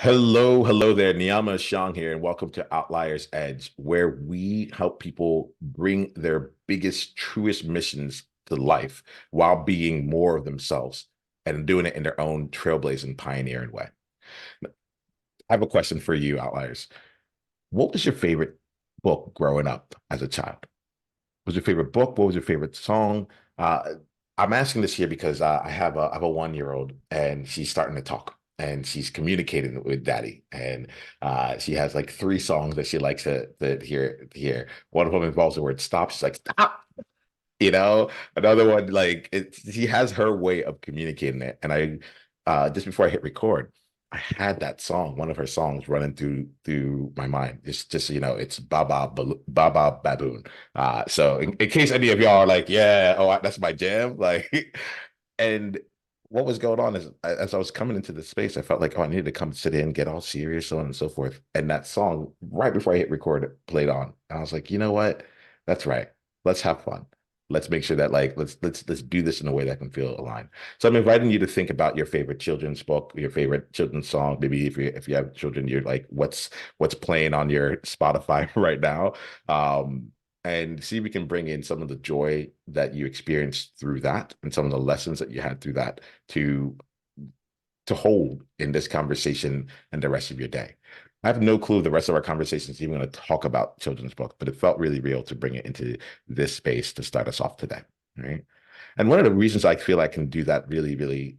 Hello there. Niiamah Ashong here, and welcome to Outliers Edge, where we help people bring their biggest, truest missions to life while being more of themselves and doing it in their own trailblazing, pioneering way. I have a question for you, Outliers. What was your favorite book growing up as a child? What was your favorite book? What was your favorite song? Uh, I'm asking this here because I have a 1 year old and she's starting to talk and she's communicating with daddy. And she has like three songs that she likes to hear. One of them involves the word stop. She's like, stop. Another one, like she has her way of communicating it. And just before I hit record, I had that song, one of her songs running through my mind. Just it's Baba Baboon. So in case any of y'all are like, yeah, oh, that's my jam. Like, and what was going on is as I was coming into the space, I felt like, oh, I needed to come sit in, get all serious, so on and so forth. And that song, right before I hit record, played on. And I was like, you know what? That's right. Let's have fun. Let's make sure that like let's do this in a way that can feel aligned. So I'm inviting you to think about your favorite children's book, your favorite children's song. Maybe if you have children, you're like, what's playing on your Spotify right now? And see if we can bring in some of the joy that you experienced through that and some of the lessons that you had through that to to hold in this conversation and the rest of your day. I have no clue the rest of our conversation is even going to talk about children's book, but it felt really real to bring it into this space to start us off today. Right. And one of the reasons I feel I can do that really, really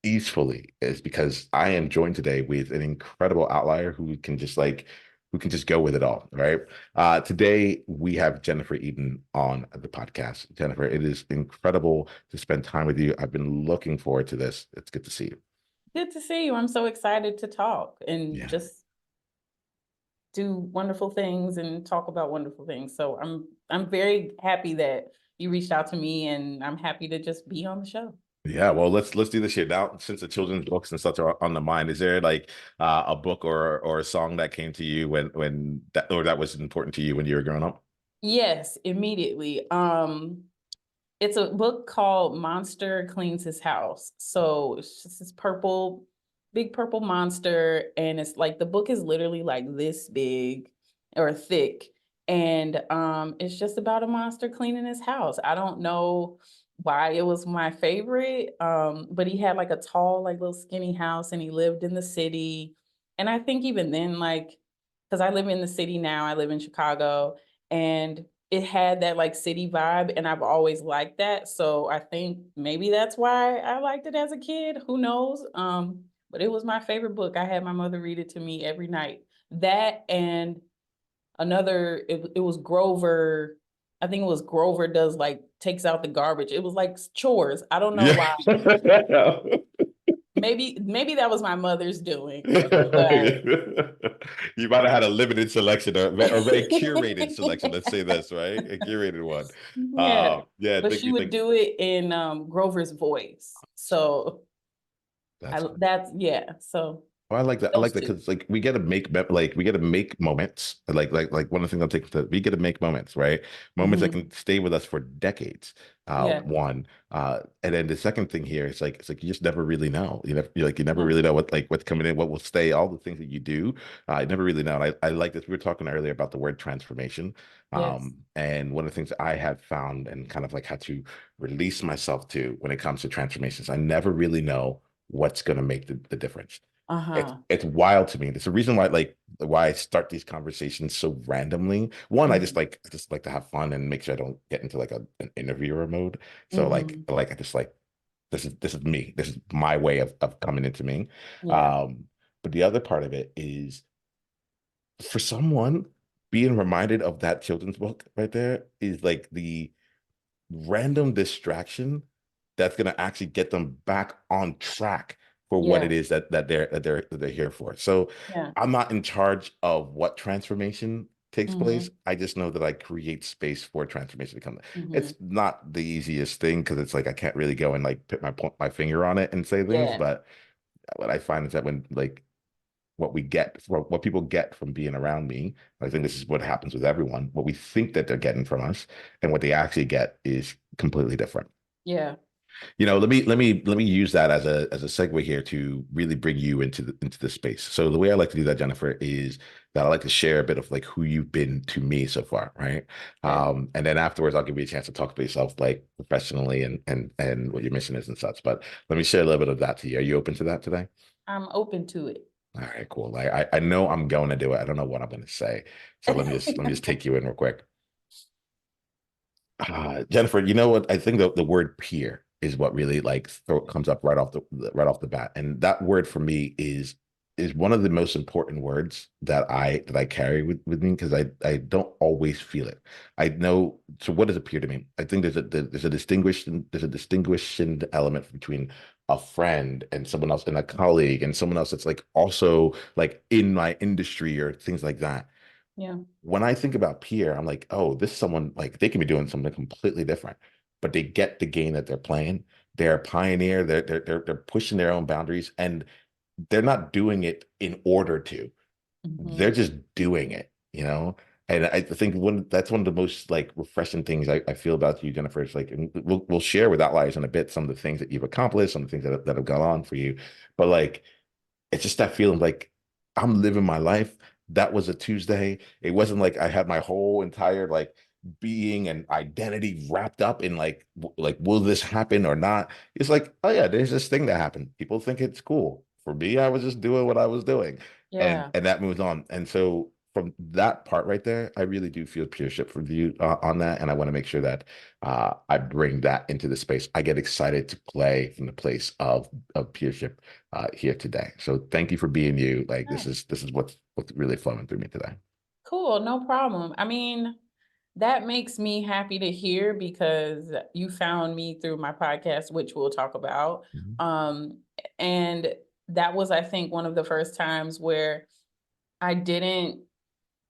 easefully is because I am joined today with an incredible outlier who can just go with it all, right? Today we have Jennifer Eden on the podcast. Jennifer, it is incredible to spend time with you. I've been looking forward to this. It's good to see you. Good to see you. I'm so excited to talk and Yeah. just do wonderful things and talk about wonderful things. So I'm very happy that you reached out to me and I'm happy to just be on the show. Yeah, well, let's do this here now. Since the children's books and such are on the mind, is there like a book or a song that came to you when that was important to you when you were growing up? Yes, immediately. It's a book called Monster Cleans His House. So it's just this purple, big purple monster. And it's like the book is literally like this big or thick. And it's just about a monster cleaning his house. I don't know why it was my favorite. But he had like a tall, like little skinny house and he lived in the city. And I think even then, like, because I live in the city now, I live in Chicago. And it had that like city vibe and I've always liked that. So I think maybe that's why I liked it as a kid. Who knows? But it was my favorite book. I had my mother read it to me every night. That and another, it was Grover. I think it was Grover does like takes out the garbage. It was like chores. I don't know Yeah. why. Maybe that was my mother's doing. But You might have had a limited selection or a very curated selection. Let's say this, right? A curated one. yeah. Yeah, But think she we would think do it in Grover's voice. So that's that's yeah. So well, I like that. I like those that two. because like we get to make moments. Like one of the things I'm taking to we get to make moments, right? Moments that Hmm. can stay with us for decades. Yeah. One. And then the second thing here is like it's like you just never really know. You never No. really know what's coming in, what will stay, all the things that you do. You never really know. And I like this. We were talking earlier about the word transformation. Yes. And one of the things I have found and kind of like had to release myself to when it comes to transformations, I never really know what's going to make the difference. It's Uh-huh. it's wild to me. It's the reason why I start these conversations so randomly. One, Hmm. I just like to have fun and make sure I don't get into like an interviewer mode. So Hmm. I just like this is me. This is my way of coming into me. Yeah. Um, but the other part of it is for someone being reminded of that children's book right there is like the random distraction that's going to actually get them back on track for what it Yeah. is that they're here for. So Yeah. I'm not in charge of what transformation takes place. Hmm. I just know that I create space for transformation to come. It's Hmm. not the easiest thing because it's like I can't really go and like put my finger on it and say things, Yeah. but what I find is that when like what people get from being around me. I think this is what happens with everyone. What we think that they're getting from us and what they actually get is completely different. Yeah. Let me use that as a segue here to really bring you into the space. So the way I like to do that, Jennifer, is that I like to share a bit of like who you've been to me so far, right? Okay. And then afterwards, I'll give you a chance to talk about yourself like professionally and what your mission is and such. But let me share a little bit of that to you. Are you open to that today? I'm open to it. All right, cool. Like I know I'm going to do it. I don't know what I'm going to say. So let me just take you in real quick. Jennifer, you know what? I think the word peer is what really like comes up right off the bat, and that word for me is one of the most important words that I carry with me because I don't always feel it. I know. So what does a peer to me? I think there's a distinguishing element between a friend and someone else and a colleague and someone else that's like also like in my industry or things like that. Yeah. When I think about peer, I'm like, oh, this is someone like they can be doing something completely different, but they get the game that they're playing. They're a pioneer. They're pushing their own boundaries, and they're not doing it in order to. They're Hmm. just doing it. And I think that's one of the most like refreshing things I feel about you, Jennifer. It's like, and we'll share with Outliers in a bit some of the things that you've accomplished, some of the things that have gone on for you, but like it's just that feeling like I'm living my life. That was a Tuesday. It wasn't like I had my whole entire like being and identity wrapped up in like like will this happen or not? It's like, oh yeah, there's this thing that happened. People think it's cool. For me, I was just doing what I was doing. And Yeah. and that moves on. And so from that part right there, I really do feel peership from you on that. And I want to make sure that I bring that into the space. I get excited to play from the place of peership here today. So thank you for being you. Like this Nice. is this is what's really flowing through me today. Cool. No problem. I mean, that makes me happy to hear because you found me through my podcast, which we'll talk about. Mhm. Um, and that was, I think, one of the first times where I didn't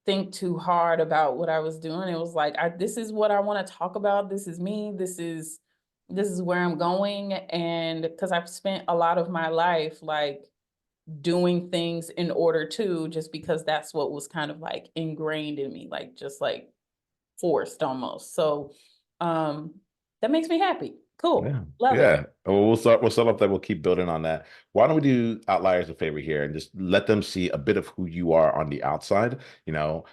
think too hard about what I was doing. It was like, this is what I want to talk about. This is me. This is where I'm going. And because I've spent a lot of my life like doing things in order to, just because that's what was kind of like ingrained in me, like just like forced almost. So um that makes me happy. Cool. Yeah. Love it. Yeah. Well, we'll start off that. We'll keep building on that. Why don't we do Outliers a favor here and just let them see a bit of who you are on the outside, you know?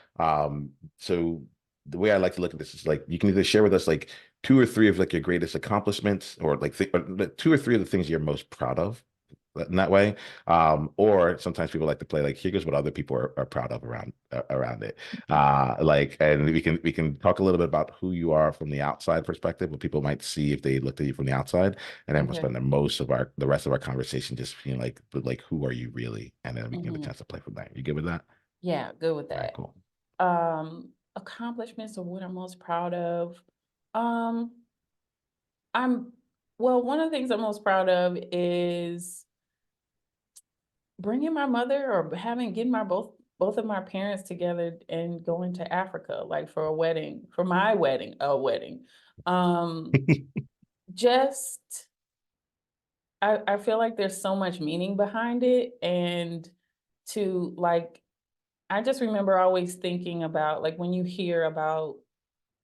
So the way I like to look at this is like you can either share with us like two or three of like your greatest accomplishments or like or two or three of the things you're most proud of in that way. Or sometimes people like to play like here goes what other people are proud of around it. Like and we can talk a little bit about who you are from the outside perspective, what people might see if they looked at you from the outside, and then we'll Okay. spend the rest of our conversation just being like who are you really, and then we can get a Hmm. chance to play from there. You good with that? Yeah, good with All right, that. cool. Accomplishments or what I'm most proud of. Um, I'm well, one of the things I'm most proud of is bringing my mother or having getting my both of my parents together and going to Africa like for a wedding, for my wedding, a wedding. Um just I feel like there's so much meaning behind it and to like I just remember always thinking about like when you hear about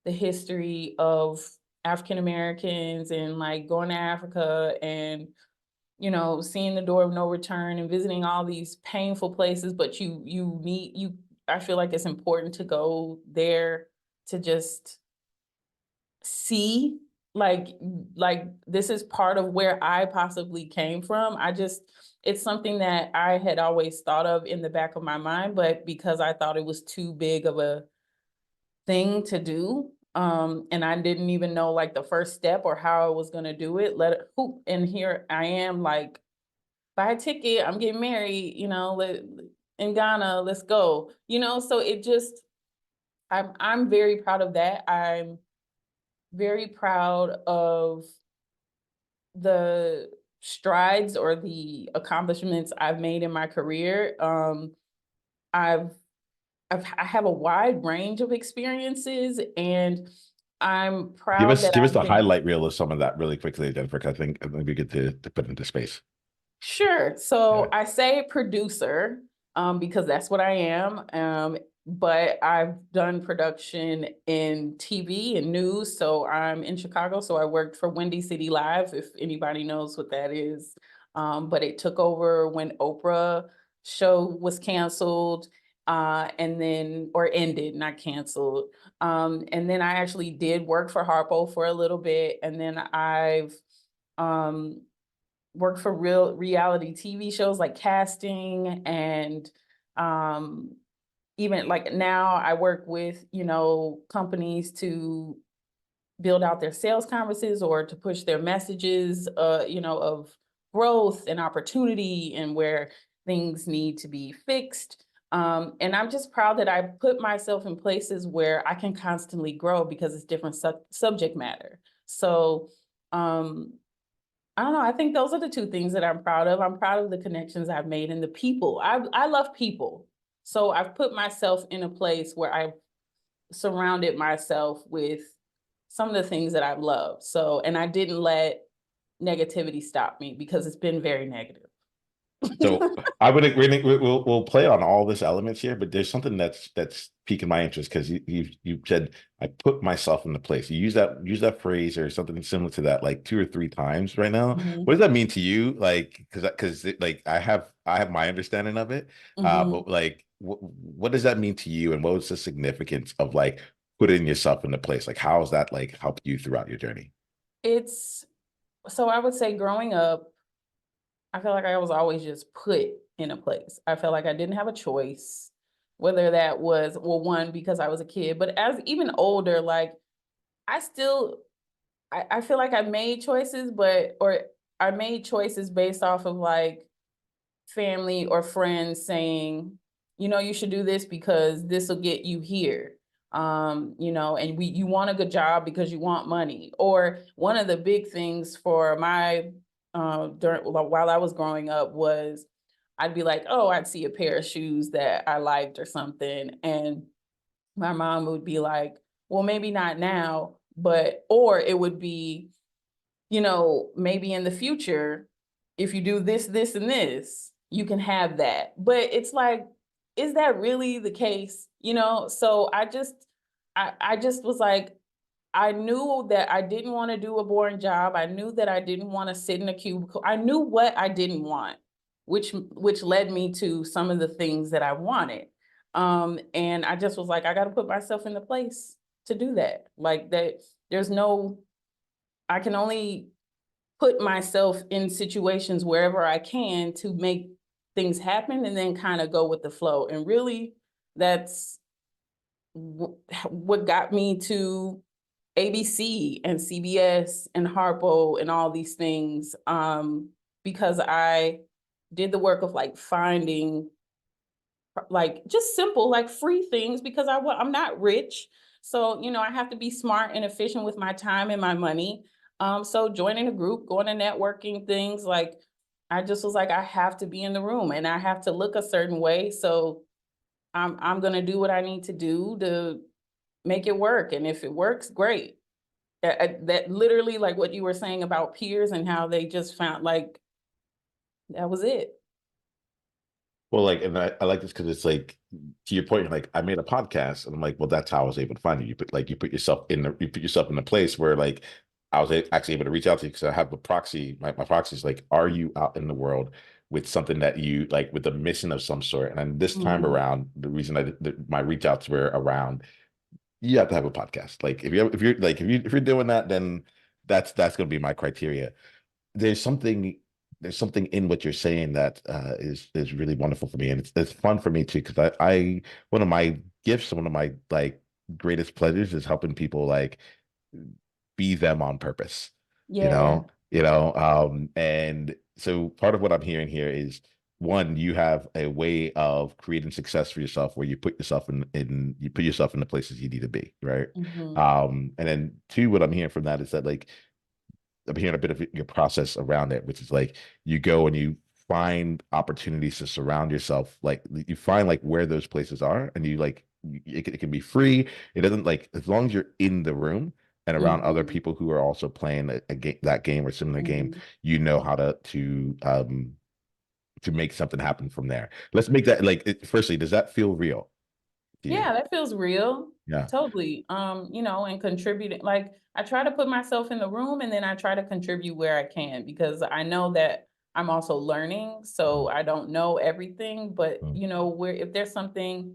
the history of African Americans and like going to Africa and seeing the door of no return and visiting all these painful places, but I feel like it's important to go there to just see like this is part of where I possibly came from. It's something that I had always thought of in the back of my mind, but because I thought it was too big of a thing to do, and I didn't even know like the first step or how I was going to do it, let it hoop, and here I am like buy a ticket, I'm getting married, in Ghana, let's go. So it just I'm very proud of that. I'm very proud of the strides or the accomplishments I've made in my career. I've, I have a wide range of experiences, and I'm Give proud us that give us I've the been highlight reel of some of that really quickly, Jennifer. 'Cause I think we get to put into space. sure. Yeah. So I say producer, because that's what I am. but I've done production in TV and news. So I'm in Chicago. So I worked for Windy City Live, if anybody knows what that is. But it took over when Oprah show was canceled, and then, or ended, not canceled. And then I actually did work for Harpo for a little bit. And then I've um, worked for real reality TV shows like casting, and even like now I work with, companies to build out their sales conferences or to push their messages, of growth and opportunity and where things need to be fixed. And I'm just proud that I put myself in places where I can constantly grow because it's different subject matter. So I don't know. I think those are the two things that I'm proud of. I'm proud of the connections I've made and the people. I love people. So I've put myself in a place where I've surrounded myself with some of the things that I've loved. So, and I didn't let negativity stop me because it's been very negative. So I would agree. We'll play on all this elements here, but there's something that's piquing my interest because you said I put myself in the place. You use that phrase or something similar to that like 2 or 3 times right now. Mhm. What does that mean to you? Like because like I have my understanding of it, but Mhm. like what does that mean to you, and what was the significance of like putting yourself in the place? Like how has that like helped you throughout your journey? It's so I would say growing up, I feel like I was always just put in a place. I felt like I didn't have a choice, whether that was, well, one, because I was a kid, but as even older, like I still, I feel like I made choices, or I made choices based off of like family or friends saying, you should do this because this will get you here. And you want a good job because you want money. Or one of the big things for my while I was growing up was I'd be like, oh, I'd see a pair of shoes that I liked or something, and my mom would be like, well, maybe not now, or it would be, maybe in the future, if you do this, this, and this, you can have that. But it's like, is that really the case? So I just was like, I knew that I didn't want to do a boring job. I knew that I didn't want to sit in a cubicle. I knew what I didn't want, which led me to some of the things that I wanted. And I just was like, I got to put myself in the place to do that. Like that, there's no, I can only put myself in situations wherever I can to make things happen and then kind of go with the flow. And really, that's what got me to ABC and CBS and Harpo and all these things, because I did the work of like finding like just simple like free things because I'm not rich, so I have to be smart and efficient with my time and my money. So joining a group, going to networking things, like I just was like, I have to be in the room and I have to look a certain way, so I'm gonna do what I need to do to make it work, and if it works, great. That literally, like what you were saying about peers and how they just found, like, that was it. Well, like, and I like this because it's like to your point, like I made a podcast, and I'm like, well, that's how I was able to find you. You put yourself in a place where like I was actually able to reach out to you because I have a proxy. My proxy is like, are you out in the world with something that you like with a mission of some sort? And then this time Mhm. around, the reason my reach outs were around, you have to have a podcast. Like if you're doing that, then that's going to be my criteria. there's something there's something in what you're saying that is really wonderful for me, and it's fun for me too because I one of my gifts, one of my like greatest pleasures is helping people like be them on purpose, Yeah. and so part of what I'm hearing here is one, you have a way of creating success for yourself where you put yourself in the places you need to be, right? Mhm. And then two, what I'm hearing from that is that like I'm hearing a bit of your process around it, which is like you go and you find opportunities to surround yourself. Like you find like where those places are, and you like it can be free. It doesn't like as long as you're in the room and around other Mhm. people who are also playing that game or similar game, Mhm. you know how to make something happen from there. Let's make that like firstly, does that feel real? to you? Yeah, that feels real. Yeah. Totally. And contributing. Like I try to put myself in the room and then I try to contribute where I can because I know that I'm also learning. So I don't know everything, but Mm. where if there's something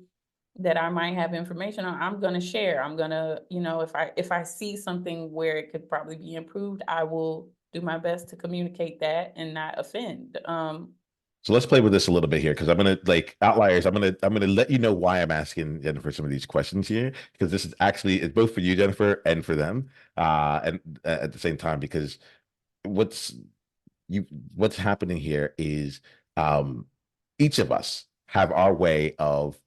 that I might have information on, I'm gonna share. I'm gonna, if I see something where it could probably be improved, I will do my best to communicate that and not offend. So let's play with this a little bit here because I'm gonna like outliers. I'm gonna let you know why I'm asking Jennifer some of these questions here because this is actually it's both for you, Jennifer, and for them, and at the same time because what's you what's happening here is um each of us have our way of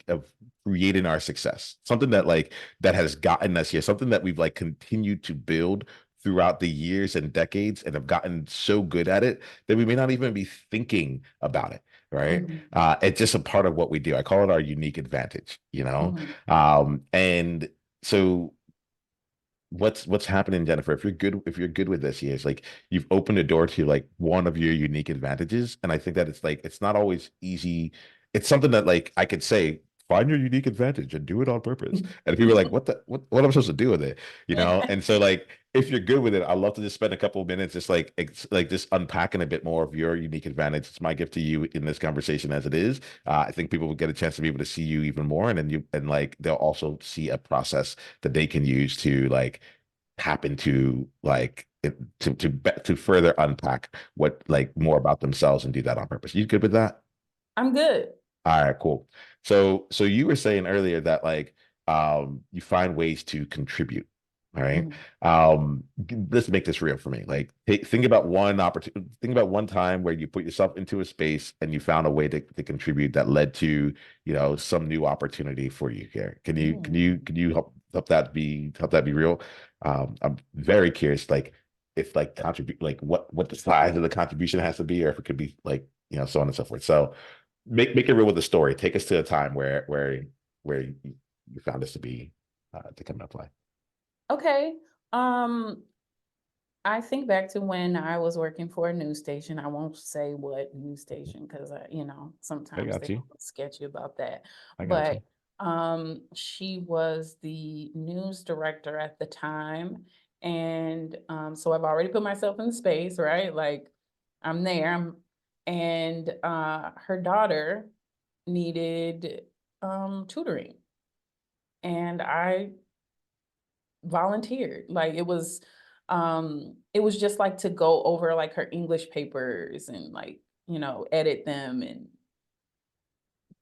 of creating our success, something that that has gotten us here, something that we've like continued to build throughout the years and decades and have gotten so good at it that we may not even be thinking about it, right? Mhm, It's just a part of what we do. I call it our unique advantage, mhm, and so what's happening, Jennifer, if you're good with this here, it's like you've opened a door to like one of your unique advantages. And I think that it's not always easy. It's something that like I could say, find your unique advantage and do it on purpose. And people are like, what am I supposed to do with it? And so like if you're good with it, I'd love to just spend a couple of minutes just like just unpacking a bit more of your unique advantage. It's my gift to you in this conversation as it is. I think people will get a chance to be able to see you even more, and then like they'll also see a process that they can use to like tap into to further unpack what like more about themselves and do that on purpose. You good with that? I'm good. All right, cool. So you were saying earlier that like you find ways to contribute. All right. Mhm, Let's make this real for me. Like think about one opportunity, think about one time where you put yourself into a space and you found a way to contribute that led to, some new opportunity for you here. Can you help that be real? I'm very curious, like if like contribute like what the size of the contribution has to be, or if it could be like, so on and so forth. So make it real with the story. Take us to a time where you found this to come into play. Okay. Um, I think back to when I was working for a news station. I won't say what news station because I sometimes got they you. get sketchy about that. I got But you. she was the news director at the time. And so I've already put myself in the space, right? Like I'm there. And her daughter needed tutoring. And I volunteered. Like it was just like to go over like her English papers and like, edit them and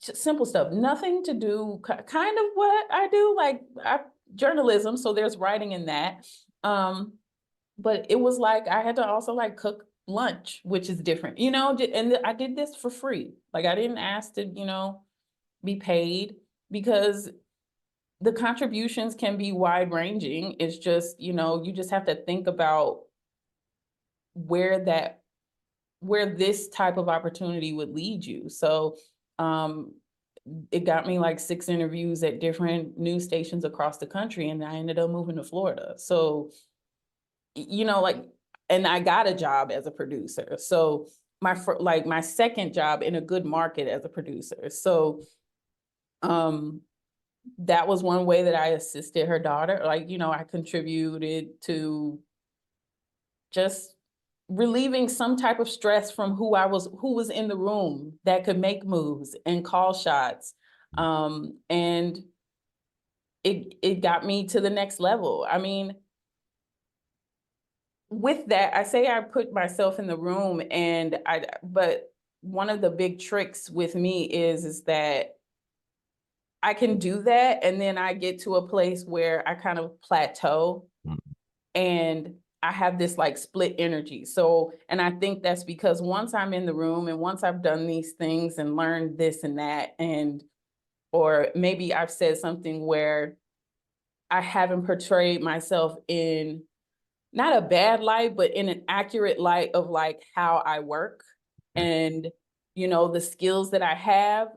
just simple stuff. Nothing to do kind of what I do, like journalism, so there's writing in that. Um but it was like I had to also like cook lunch, which is different, and I did this for free. Like I didn't ask to, be paid because the contributions can be wide ranging. It's just, you just have to think about where that where this type of opportunity would lead you. So um it got me like 6 interviews at different news stations across the country and I ended up moving to Florida. So, like, and I got a job as a producer. So like my second job in a good market as a producer. So um that was one way that I assisted her daughter. Like, I contributed to just relieving some type of stress from who was in the room that could make moves and call shots. And it got me to the next level. I mean, with that, I say I put myself in the room but one of the big tricks with me is that I can do that and then I get to a place where I kind of plateau Mm. and I have this like split energy. So, and I think that's because once I'm in the room and once I've done these things and learned this and that, or maybe I've said something where I haven't portrayed myself in not a bad light, but in an accurate light of like how I work and the skills that I have,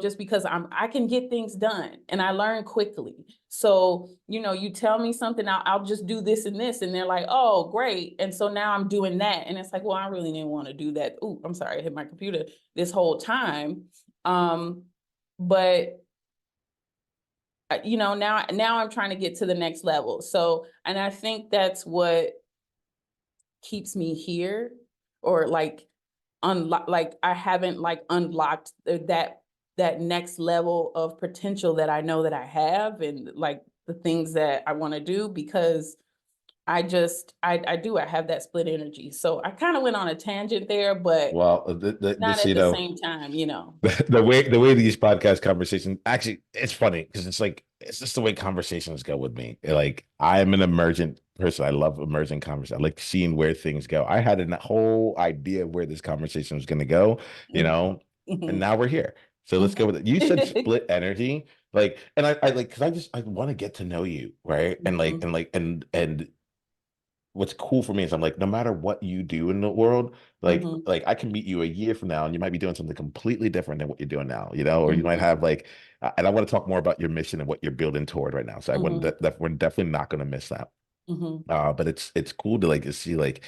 just because I can get things done and I learn quickly. So, you tell me something, I'll just do this and this, and they're like, oh, great. And so now I'm doing that. And it's like, well, I really didn't want to do that. Oh, I'm sorry, I hit my computer this whole time. But now I'm trying to get to the next level. So, and I think that's what keeps me here, or like like I haven't like unlocked that next level of potential that I know that I have, and like the things that I want to do, because I have that split energy. So I kind of went on a tangent there, but Well, not this, at the same time, the way these podcast conversations, actually, it's funny because it's like it's just the way conversations go with me. Like I am an emergent person. I love emergent conversation. I like seeing where things go. I had a whole idea of where this conversation was going to go, and Mhm. now we're here. So let's go with it. You said Mhm. split energy, like, and I like because I want to get to know you, right? Mhm. And what's cool for me is I'm like, no matter what you do in the world, Mhm. like I can meet you a year from now and you might be doing something completely different than what you're doing now, or you might Mhm. have like, and I want to talk more about your mission and what you're building toward right now. So I want Mhm. that we're definitely not going to miss that. Mhm. But it's cool to like to see like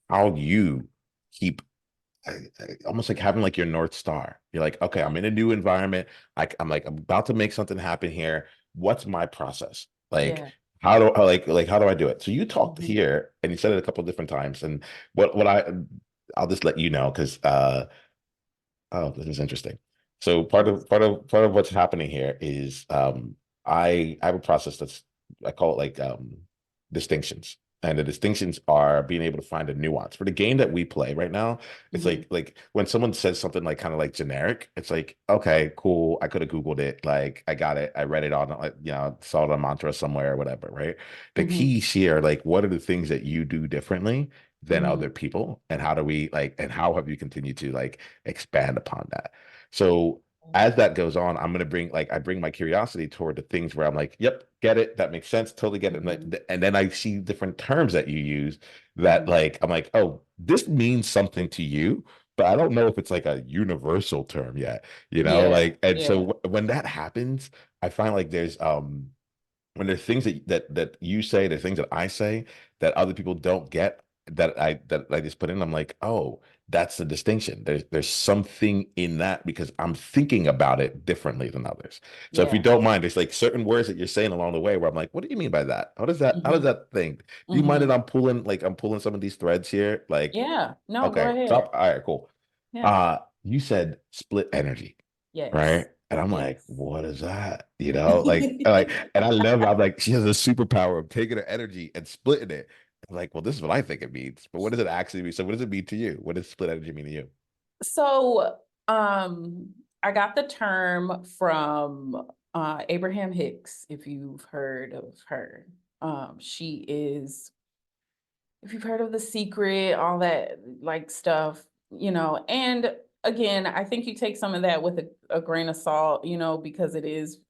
how you keep almost like having like your North Star. You're like, okay, Yeah. I'm in a new environment. I'm like, I'm about to make something happen here. What's my process? Like, Yeah. how do I do it? So you talked Mhm. here and you said it a couple of different times. And what I'll just let you know because oh, this is interesting. So part of what's happening here is I have a process that's I call it like distinctions. And the distinctions are being able to find a nuance. For the game that we play right now, it's Mhm. like when someone says something like kind of like generic, it's like, okay, cool. I could have Googled it. Like I got it. I read it on like, saw it on mantra somewhere or whatever, right? The Mhm. keys here, like what are the things that you do differently than other Mhm. people? And how do we like and how have you continued to like expand upon that? So as that goes on, I'm gonna bring like I bring my curiosity toward the things where I'm like, yep, get it, that makes sense, totally get it. And, Mhm. and then I see different terms that you use that Mhm. like I'm like, oh, this means something to you, but I don't know if it's like a universal term yet, Yeah. like and so Yeah. when that happens, I find like there's when there's things that you say, there's things that I say that other people don't get that I just put in, I'm like, oh, that's the distinction. There's something in that because I'm thinking about it differently than others. So if you Yeah. don't mind, there's like certain words that you're saying along the way where I'm like, what do you mean by that? How does Mhm. that thing? Do you mind that Mhm. I'm pulling some of these threads here? Like, Yeah. No, go okay, ahead. top, all right, cool. Yeah. You said split energy, right? Yes. And I'm like, Yes. what is that? And I love, I'm like, she has a superpower of taking her energy and splitting it. I'm like, well, this is what I think it means, but what does it actually mean? So what does it mean to you? What does split energy mean to you? So, I got the term from Abraham Hicks, if you've heard of her. She is, if you've heard of The Secret, all that like stuff, and again, I think you take some of that with a grain of salt, because it is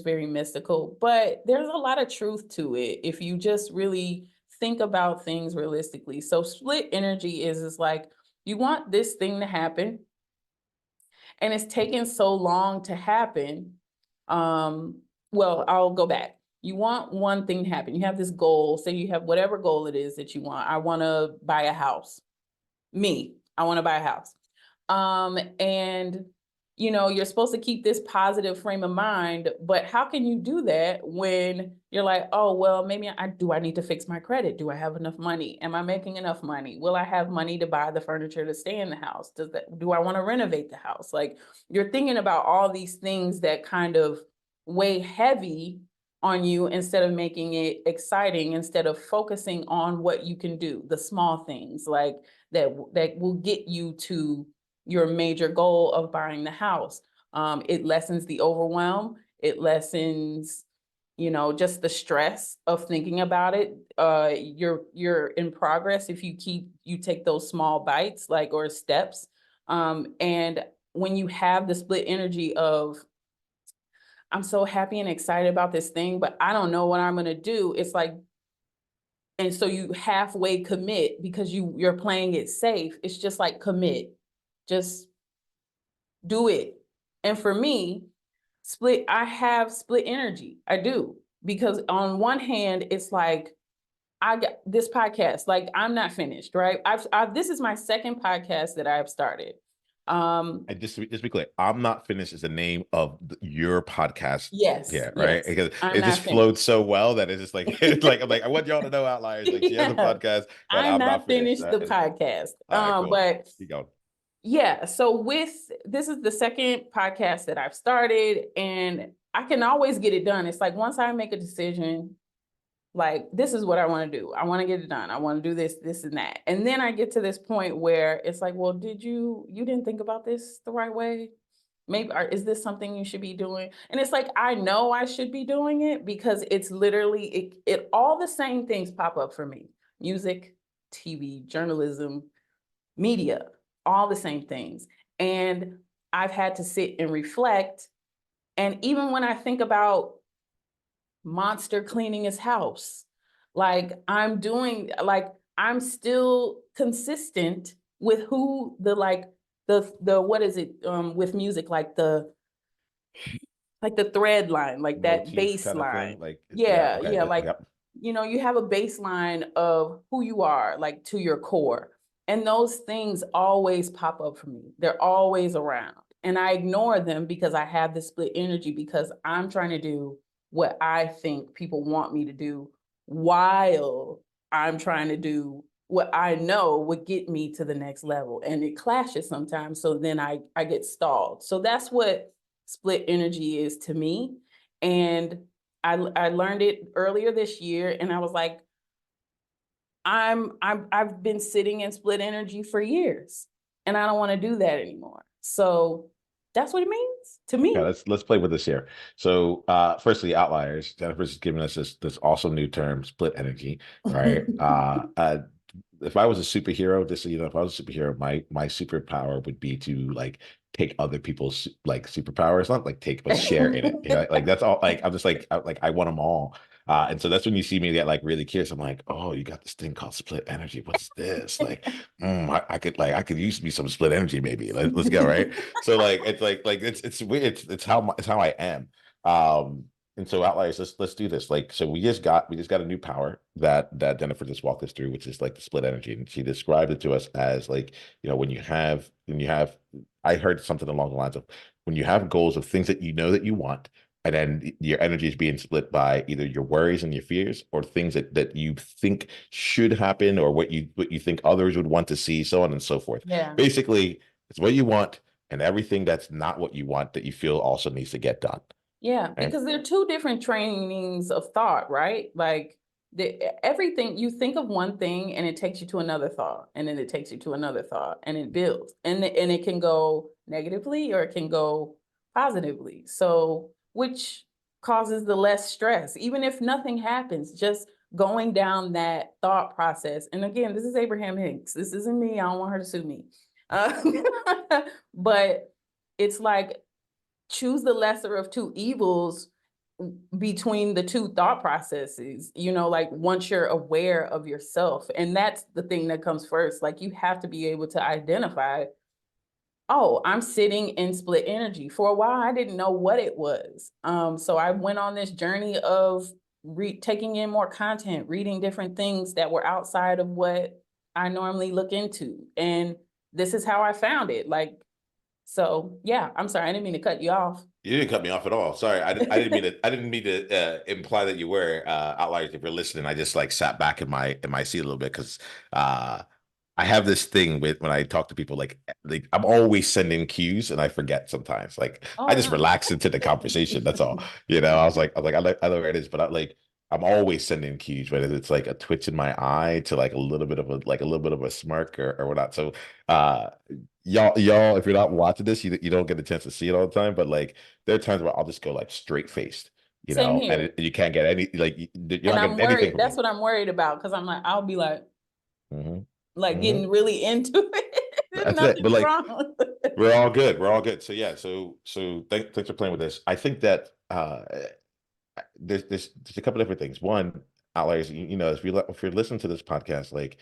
very mystical, but there's a lot of truth to it if you just really think about things realistically. So split energy is like you want this thing to happen and it's taken so long to happen. Well, I'll go back. You want one thing to happen. You have this goal. Say you have whatever goal it is that you want. I want to buy a house. I want to buy a house. And you're supposed to keep this positive frame of mind, but how can you do that when you're like, oh, well, maybe I need to fix my credit? Do I have enough money? Am I making enough money? Will I have money to buy the furniture to stay in the house? Do I want to renovate the house? Like you're thinking about all these things that kind of weigh heavy on you instead of making it exciting, instead of focusing on what you can do, the small things like that will get you to your major goal of buying the house. It lessens the overwhelm. It lessens, just the stress of thinking about it. You're in progress if you take those small bites, like, or steps. And when you have the split energy of, I'm so happy and excited about this thing, but I don't know what I'm gonna do. It's like, and so you halfway commit because you're playing it safe. It's just like commit, just do it. And for me, I have split energy. I do. Because on one hand, it's like I got this podcast, like I'm not finished, right? This is my second podcast that I've started. And just to be clear, I'm Not Finished is the name of your podcast. Yes, Yeah, right. yes. Because I'm it just not flowed finished. so well that it's just like it's like I'm like I want y'all to know Outliers. Like she has a Yeah. podcast, but I'm I'm not not finished. finished the podcast. All right, cool. But Keep going. yeah, so with this is the second podcast that I've started, and I can always get it done. It's like once I make a decision, like this is what I want to do. I want to get it done. I want to do this, this, and that. And then I get to this point where it's like, well, you didn't think about this the right way? Maybe, or is this something you should be doing? And it's like, I know I should be doing it because it's literally, it all the same things pop up for me. Music, TV, journalism, media, all the same things. And I've had to sit and reflect. And even when I think about Monster cleaning his house, like I'm still consistent with who the what is it with music, like the thread line, like that Motif bass kind of line. thing. Like, yeah, Yeah, okay. yeah, like Yep. you have a baseline of who you are, like to your core. And those things always pop up for me. They're always around. And I ignore them because I have this split energy because I'm trying to do what I think people want me to do while I'm trying to do what I know would get me to the next level. And it clashes sometimes. So then I get stalled. So that's what split energy is to me. And I learned it earlier this year, and I was like, I've been sitting in split energy for years, and I don't want to do that anymore. So that's what it means to Okay, me. let's play with this here. So firstly, outliers. Jennifer's giving us this awesome new term, split energy, right? If I was a superhero, just so you know, if I was a superhero, my superpower would be to like take other people's like superpowers, not like take, but share in it. You know, like that's all. Like I'm just like I want them all. And so that's when you see me get like really curious. I'm like, oh, you got this thing called split energy. What's this? Like, I could use me some split energy maybe. Let's go, right? So like it's weird. It's how I am. And so outliers, let's do this. Like, so we just got a new power that Jennifer just walked us through, which is like the split energy. And she described it to us as like, when you have I heard something along the lines of when you have goals of things that you know that you want, and then your energy is being split by either your worries and your fears or things that you think should happen or what you think others would want to see, so on and so forth. Yeah. Basically, it's what you want and everything that's not what you want that you feel also needs to get done. Yeah, Right? because they're two different trainings of thought, right? Like everything you think of one thing and it takes you to another thought, and then it takes you to another thought, and it builds, and it can go negatively or it can go positively. So, which causes the less stress, even if nothing happens, just going down that thought process. And again, this is Abraham Hicks. This isn't me. I don't want her to sue me. Uh, but it's like choose the lesser of two evils between the two thought processes, like once you're aware of yourself. And that's the thing that comes first. Like you have to be able to identify, oh, I'm sitting in split energy. For a while, I didn't know what it was. So I went on this journey of taking in more content, reading different things that were outside of what I normally look into. And this is how I found it. Like, so yeah, I'm sorry, I didn't mean to cut you off. You didn't cut me off at all. Sorry, I didn't mean to imply that you were outliers if you're listening. I just like sat back in my seat a little bit because I have this thing with when I talk to people, like I'm always sending cues and I forget sometimes. Like I Oh just no. relax into the conversation. That's all. I know where it is, but I'm always sending cues, whether it's like a twitch in my eye to like a little bit of a smirk or whatnot. So uh y'all, if you're not watching this, you don't get a chance to see it all the time. But like there are times where I'll just go like straight faced, Same and here. you can't get any like you're And not I'm getting anything worried. from That's me. what I'm worried about because I'm like, I'll be Hmm. like Hmm. getting really into it. There's That's it. But nothing like wrong. we're all good. We're all good. So yeah. So thanks for playing with this. I think that there's a couple different things. One, outliers. If you're listening to this podcast, like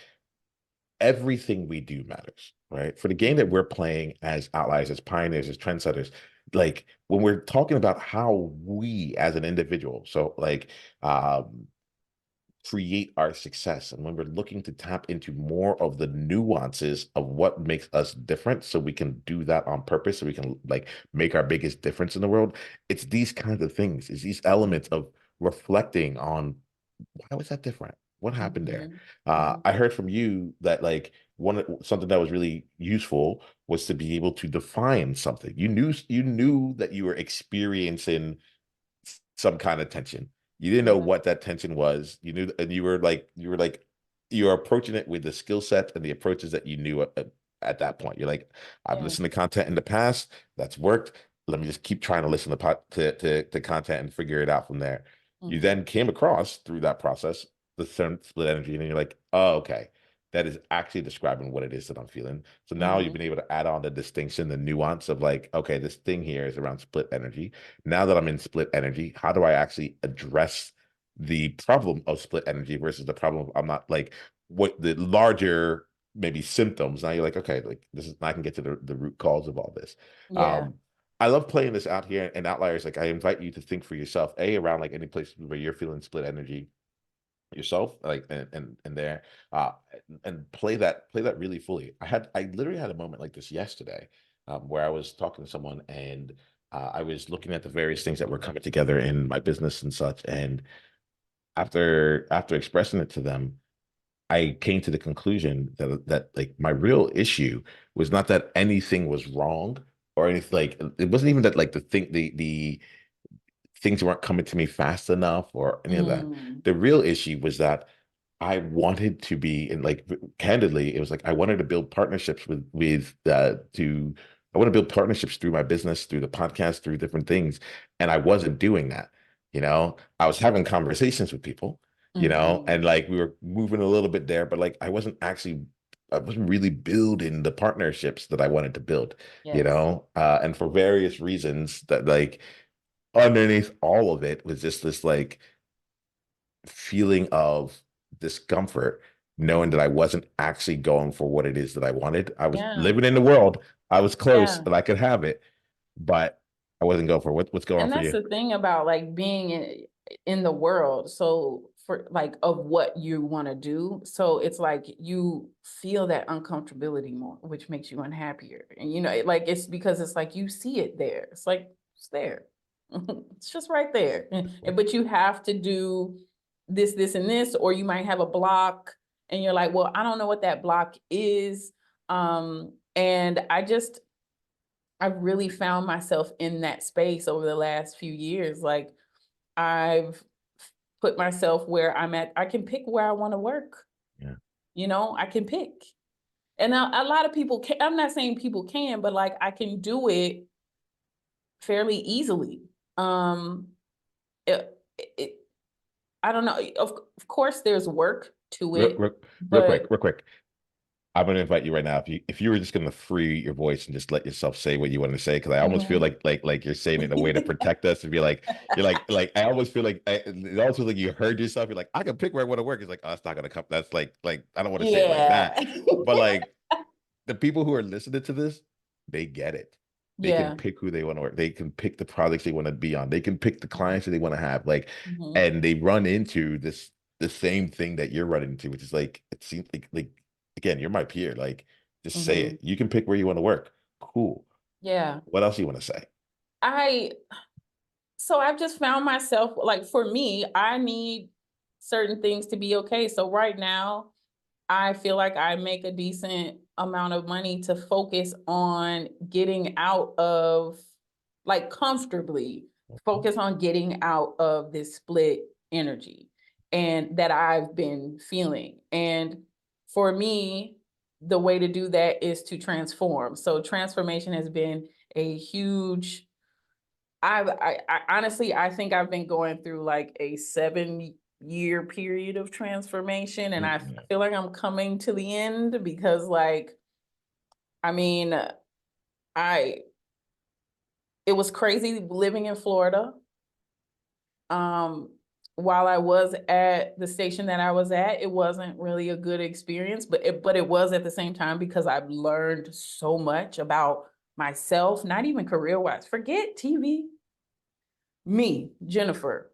everything we do matters, right? For the game that we're playing as outliers, as pioneers, as trendsetters, like when we're talking about how we as an individual, so like create our success, and when we're looking to tap into more of the nuances of what makes us different, so we can do that on purpose, so we can like make our biggest difference in the world, it's these kinds of things, it's these elements of reflecting on why was that different, what happened there. Mhm. Mhm. I heard from you that like something that was really useful was to be able to define something. You knew that you were experiencing some kind of tension. You didn't know Yeah. what that tension was. You knew, and you were approaching it with the skill set and the approaches that you knew at that point. You're like, I've Yeah. listened to content in the past that's worked. Let me just keep trying to listen to content and figure it out from there. You Mhm. then came across through that process the term split energy, and you're like, oh, okay, that is actually describing what it is that I'm feeling. So now you've Mhm. been able to add on the distinction, the nuance of like, okay, this thing here is around split energy. Now that I'm in split energy, how do I actually address the problem of split energy versus the problem of I'm not like what the larger maybe symptoms. Now you're like, okay, like this is I can get to the root cause of all this. Yeah. Um, I love playing this out here and Outliers. Like I invite you to think for yourself, around like any place where you're feeling split energy yourself, like and there, uh, and play that really fully. I literally had a moment like this yesterday, where I was talking to someone and I was looking at the various things that were coming together in my business and such. And after expressing it to them, I came to the conclusion that like my real issue was not that anything was wrong or anything. Like it wasn't even that like the things weren't coming to me fast enough or any of that. Mm. The real issue was that I wanted to be, and like candidly, it was like I wanted to build partnerships I want to build partnerships through my business, through the podcast, through different things. And I wasn't doing that. I was having conversations with people, Mhm. and like we were moving a little bit there, but like I wasn't really building the partnerships that I wanted to build, Yes. and for various reasons that like underneath all of it was just this like feeling of discomfort, knowing that I wasn't actually going for what it is that I wanted. I was Yeah. living in the world. I was close Yeah. and I could have it, but I wasn't going for what's going on And for that's you. the thing about like being in the world. So for like of what you want to do. So it's like you feel that uncomfortability more, which makes you unhappier. And like it's because it's like you see it there. It's like it's there. It's just right there. But you have to do this, and this, or you might have a block and you're like, well, I don't know what that block is. And I've really found myself in that space over the last few years. Like I've put myself where I'm at. I can pick where I want to work. Yeah. I can pick. And a lot of people can, I'm not saying people can, but like I can do it fairly easily. Um, it, it, I don't know. Of course, there's work to Real, it, real, real quick, but real quick. I'm going to invite you right now. If you were just going to free your voice and just let yourself say what you want to say, because I almost feel Mhm. like you're saying it in a way to protect us and be like you're like I almost feel like it also feels like you heard yourself. You're like I can pick where I want to work. It's like oh, it's not going to come. That's like I don't want to say it like Yeah. that. But like the people who are listening to this, they get it. They can Yeah. pick who they want to work. They can pick the projects they want to be on. They can pick the clients that they want to have. Like, Mhm. and they run into the same thing that you're running into, which is like it seems like again, you're my peer. Like, just say Mhm. it. You can pick where you want to work. Cool. Yeah. What else you want to say? I So I've just found myself like for me, I need certain things to be okay. So right now, I feel like I make a decent amount of money to focus on getting out of like comfortably focus on getting out of this split energy and that I've been feeling. And for me, the way to do that is to transform. So transformation has been a huge I honestly, I think I've been going through like a 7-year period of transformation, and I Mhm. feel like I'm coming to the end because, like, I mean, I it was crazy living in Florida. Um, while I was at the station that I was at, it wasn't really a good experience, but it was at the same time because I've learned so much about myself, not even career wise. Forget TV. Me, Jennifer.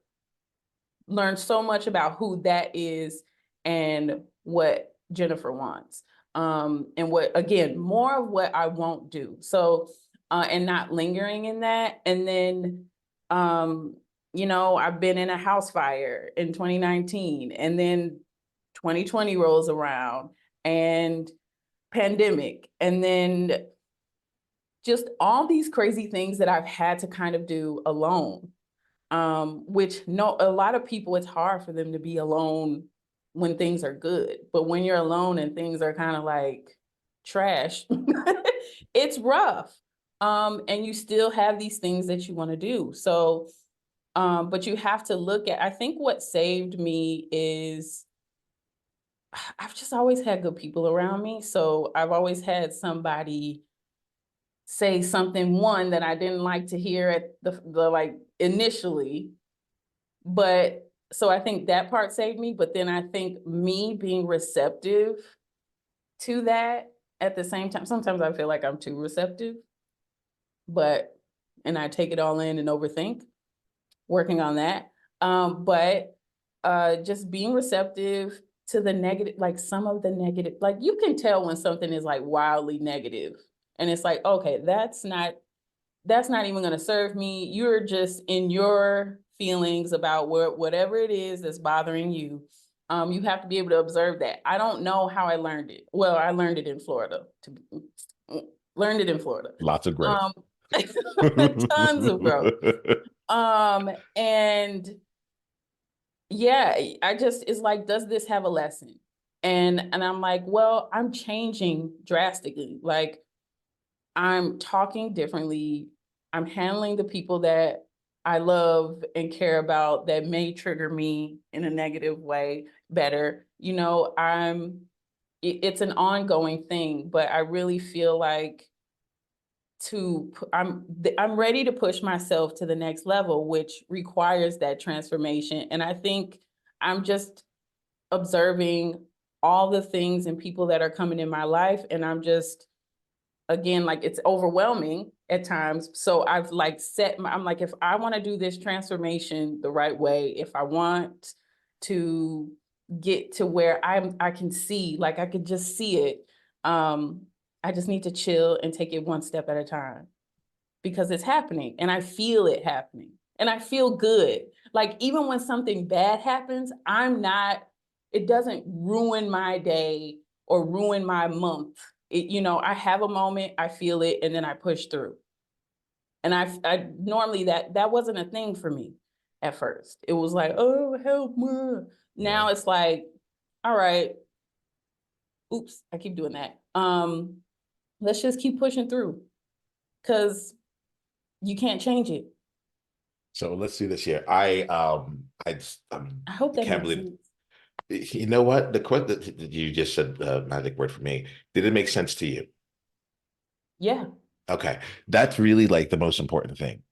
learned so much about who that is and what Jennifer wants. And what, again, more of what I won't do. So, and not lingering in that. And then, you know, I've been in a house fire in 2019, and then 2020 rolls around, and pandemic, and then just all these crazy things that I've had to kind of do alone. Which no, a lot of people, it's hard for them to be alone when things are good. But when you're alone and things are kind of like trash, it's rough. And you still have these things that you want to do. So, but you have to look at, I think what saved me is I've just always had good people around me. So I've always had somebody say something, one, that I didn't like to hear at the like initially. But so I think that part saved me. But then I think me being receptive to that at the same time, sometimes I feel like I'm too receptive, but, and I take it all in and overthink, working on that. But just being receptive to the negative, like some of the negative, like you can tell when something is like wildly negative, and it's like, okay, that's not even going to serve me. You're just in your feelings about whatever it is that's bothering you. You have to be able to observe that. I don't know how I learned it. Well, I learned it in Florida. Learned it in Florida. Lots of growth. Tons of growth. And yeah, I just, it's like, does this have a lesson? And I'm like, well, I'm changing drastically. Like, I'm talking differently. I'm handling the people that I love and care about that may trigger me in a negative way better. You know, it's an ongoing thing, but I really feel like I'm ready to push myself to the next level, which requires that transformation. And I think I'm just observing all the things and people that are coming in my life, and I'm just, again, like, it's overwhelming at times. So I've like I'm like, if I want to do this transformation the right way, if I want to get to where I can see, like I could just see it. I just need to chill and take it one step at a time, because it's happening and I feel it happening and I feel good. Like, even when something bad happens, it doesn't ruin my day or ruin my month. You know, I have a moment, I feel it, and then I push through. And I normally that wasn't a thing for me at first. It was like, oh, help me. Now it's like, all right, oops, I keep doing that. Let's just keep pushing through, because you can't change it. So let's do this here. I hope I that can't makes believe, sense. you know what? The quote that you just said, the magic word for me, did it make sense to you? Yeah. Okay. That's really like the most important thing.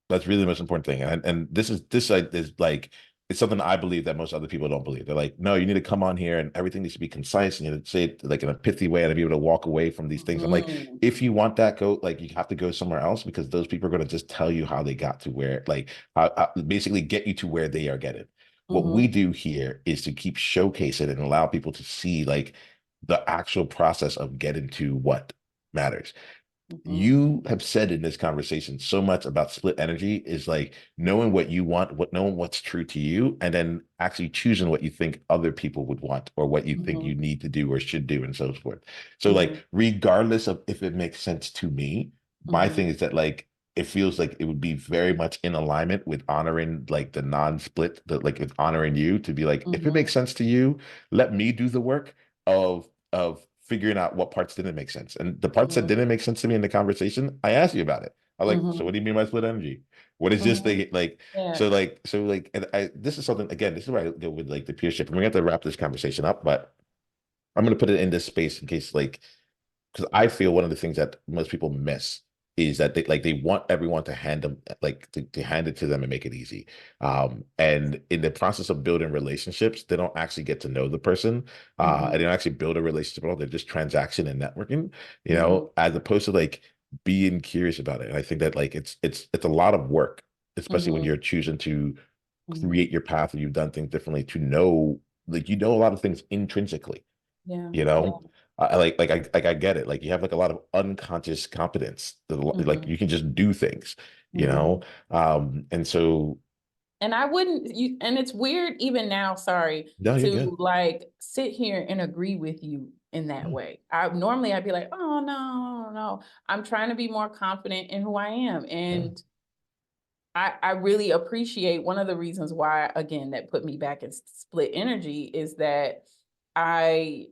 That's really the most important thing. And this is like, it's something I believe that most other people don't believe. They're like, no, you need to come on here and everything needs to be concise and you need to say it like in a pithy way and be able to walk away from these things. I'm like, Mm-hmm. if you want that, go, like, you have to go somewhere else, because those people are going to just tell you how they got to where, like, basically get you to where they are getting. What we Mm-hmm. do here is to keep showcasing and allow people to see like the actual process of getting to what matters. Mm-hmm. You have said in this conversation so much about split energy is like knowing what you want, knowing what's true to you, and then actually choosing what you think other people would want or what you think Mm-hmm. you need to do or should do and so forth. So Mm-hmm. like regardless of if it makes sense to me, my Mm-hmm. thing is that like it feels like it would be very much in alignment with honoring like the non-split, like with honoring you to be like, if it Mm-hmm. makes sense to you, let me do the work of figuring out what parts didn't make sense. And the parts that Mm-hmm. didn't make sense to me in the conversation, I asked you about it. I was like, so Mm-hmm. what do you mean by split energy? What is this Mm-hmm. thing like? Yeah. So like, and this is something, again, this is where I go with like the peership. And we're gonna have to wrap this conversation up, but I'm gonna put it in this space in case like, because I feel one of the things that most people miss is that they want everyone to hand them like to hand it to them and make it easy. And in the process of building relationships, they don't actually get to know the person, and they Mm-hmm. don't actually build a relationship at all. They're just transaction and networking, Mm-hmm. as opposed to like being curious about it. And I think that like it's a lot of work, especially when Mm-hmm. you're choosing to create your path, and you've done things differently to know, like, you know, a lot of things intrinsically, Yeah. you Yeah. know. I get it. Like, you have like a lot of unconscious competence that, like, Mhm. you can just do things, you Mhm. know. And so, And I wouldn't you and it's weird even now, sorry, no, you're good. to like sit here and agree with you in that Mm, way. I'd be like, oh no, no. I'm trying to be more confident in who I am. yeah, And I really appreciate one of the reasons why, again, that put me back in split energy is that I,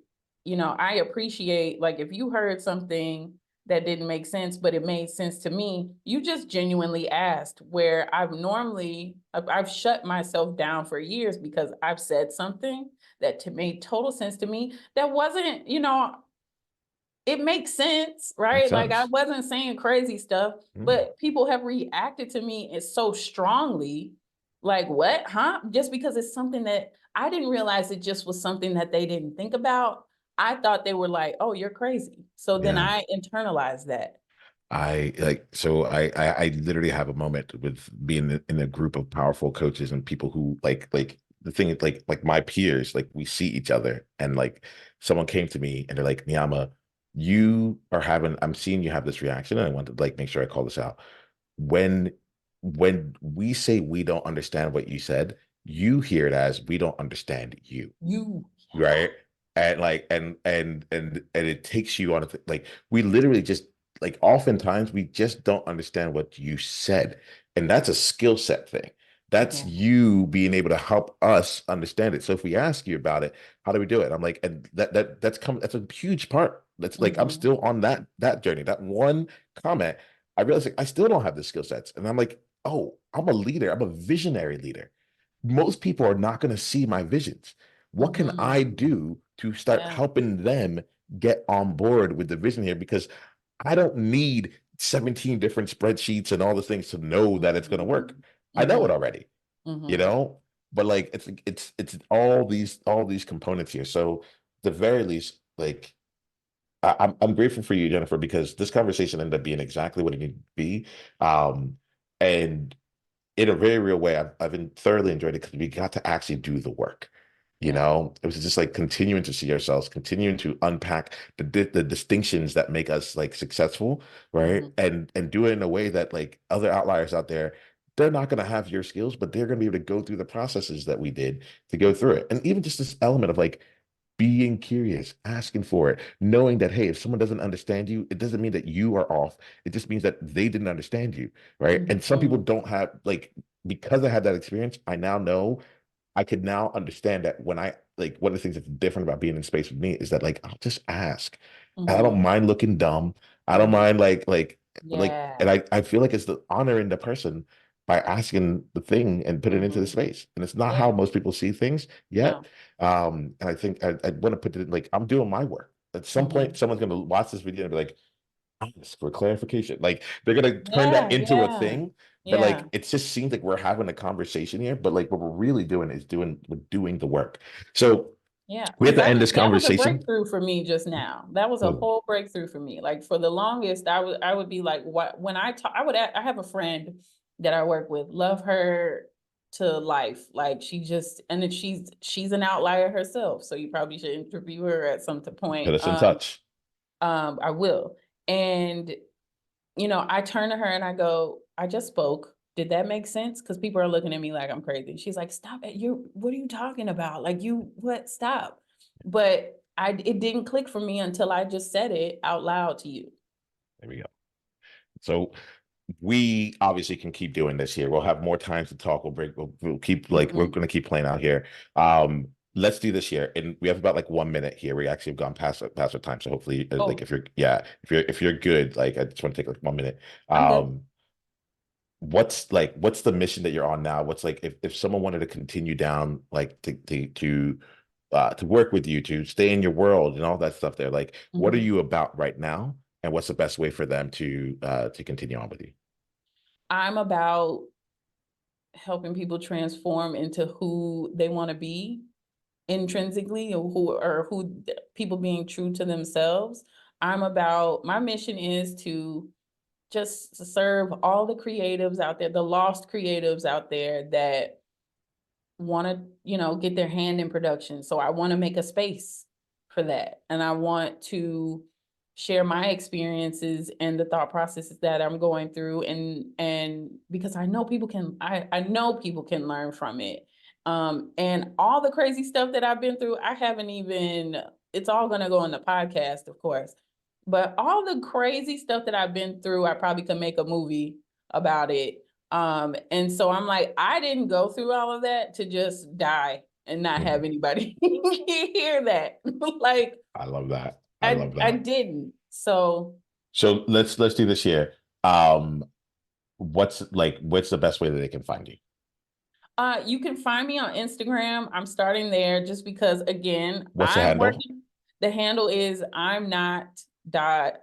I appreciate, like, if you heard something that didn't make sense, but it made sense to me, you just genuinely asked. Where I've shut myself down for years because I've said something that made total sense to me that wasn't, it makes sense, makes right? Like, I sense. wasn't saying crazy stuff, Mm, but people have reacted to me so strongly. Like, what? Huh? Just because it's something that I didn't realize it just was something that they didn't think about. I thought they were like, oh, you're crazy. So then yeah. I internalized that. I literally have a moment with being in a group of powerful coaches and people who, like the thing is, like my peers, like, we see each other, and like, someone came to me and they're like, Niiamah, I'm seeing you have this reaction, and I want to, like, make sure I call this out. When we say we don't understand what you said, you hear it as we don't understand you, You, right? And like, and it takes you on a like, we literally just, like, oftentimes we just don't understand what you said, and that's a skill set thing. That's yeah. you being able to help us understand it. So if we ask you about it, how do we do it? I'm like, and that's a huge part. That's like, I'm Mhm. still on that journey. That one comment, I realized, like, I still don't have the skill sets, and I'm like, oh, I'm a leader. I'm a visionary leader. Most people are not going to see my visions. What can I Mhm. do to start Yeah. helping them get on board with the vision here? Because I don't need 17 different spreadsheets and all the things to know that it's going to work. Mhm. I know it Mhm. already, you Mhm. know? But like, it's all these components here. So, the very least, like, I'm grateful for you, Jennifer, because this conversation ended up being exactly what it needed to be. And in a very real way, I've been thoroughly enjoyed it because we got to actually do the work. Yeah. It was just like continuing to see ourselves, continuing to unpack the distinctions that make us, like, successful, right? Mhm. And do it in a way that, like, other outliers out there, they're not going to have your skills, but they're going to be able to go through the processes that we did to go through it. And even just this element of, like, being curious, asking for it, knowing that, hey, if someone doesn't understand you, it doesn't mean that you are off. It just means that they didn't understand you, right? And some people Mhm. don't have, like, because I had that experience, I now know, I could now understand that when I, like, one of the things that's different about being in space with me is that, like, I'll just ask. And I don't Mhm. mind looking dumb. I don't Mhm. mind, and Yeah. I feel like it's the honor in the person by asking the thing and put it into the Mhm. space. And it's not how Yeah. most people see things yet. No. And I think I want to put it in, like, I'm doing my work. At some point, Mhm. someone's gonna watch this video and be like, ask for clarification. Like, they're gonna turn that Yeah, into a yeah, thing. But yeah, like, it just seems like we're having a conversation here. But like, what we're really doing is we're doing the work. So yeah. we have Because to end this that was a conversation. breakthrough for me just now. That was a Oh, whole breakthrough for me. Like, for the longest, I would be like, what when I talk, I have a friend that I work with, love her to life. Like, and then she's an outlier herself. So you probably should interview her at some put point. us in touch. I will. And I turn to her and I go, I just spoke. Did that make sense? Because people are looking at me like I'm crazy. She's like, stop it. What are you talking about? Like, what? Stop. But it didn't click for me until I just said it out loud to you. There we go. So we obviously can keep doing this here. We'll have more time to talk. We'll keep, like, we're Mhm. going to keep playing out here. Let's do this here, and we have about like 1 minute here. We actually have gone past our time, so hopefully, like, Oh, if you're, yeah, if you're good, like, I just want to take like 1 minute. I'm good. Um, what's the mission that you're on now? What's, like, if someone wanted to continue down, like, to work with you, to stay in your world and all that stuff there, like, what are Mhm. you about right now, and what's the best way for them to continue on with you? I'm about helping people transform into who they want to be intrinsically, or who people being true to themselves. My mission is to just serve all the creatives out there, the lost creatives out there that want to, you know, get their hand in production. So I want to make a space for that. And I want to share my experiences and the thought processes that I'm going through. And because I know people can, I know people can learn from it. And all the crazy stuff that I've been through, I haven't even, it's all going to go on the podcast, of course. But all the crazy stuff that I've been through, I probably could make a movie about it. And so I'm like, I didn't go through all of that to just die and not Mhm. have anybody hear that. Like, I love that. I love I that. didn't. So So let's do this here. What's the best way that they can find you? you can find me on Instagram. I'm starting there just because, again, What's the I'm handle? working. The handle is I'm not dot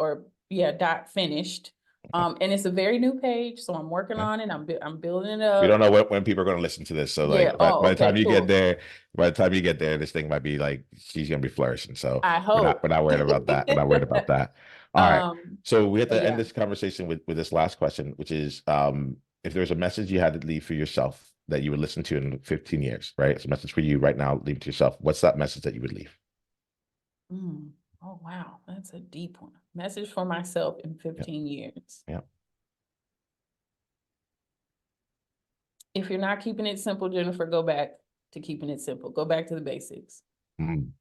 finished. And it's a very new page, so I'm working Okay. on it. I'm building it We don't up. know when people are going to listen to this. So Yeah. like Oh, by the time okay, you get cool. there, this thing might be like she's going to be flourishing. So I we're hope. not worried about that. We're not worried about that. All right. So we have But to end yeah. this conversation with this last question, which is if there's a message you had to leave for yourself that you would listen to in 15 years, right? It's a message for you right now, leave it to yourself. What's that message that you would leave? Oh, wow. That's a deep one. Message for myself in Yeah. 15 years. Yeah. If you're not keeping it simple, Jennifer, go back to keeping it simple. Go back to the basics. Mm.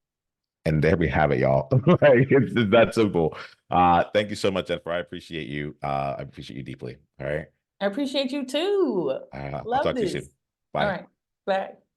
And there we have it, y'all. Like, it's that simple. Thank you so much, Jennifer. I appreciate you. I appreciate you deeply. All right. I appreciate you too. I'll Love talk to you this. soon. All Bye. right. Bye.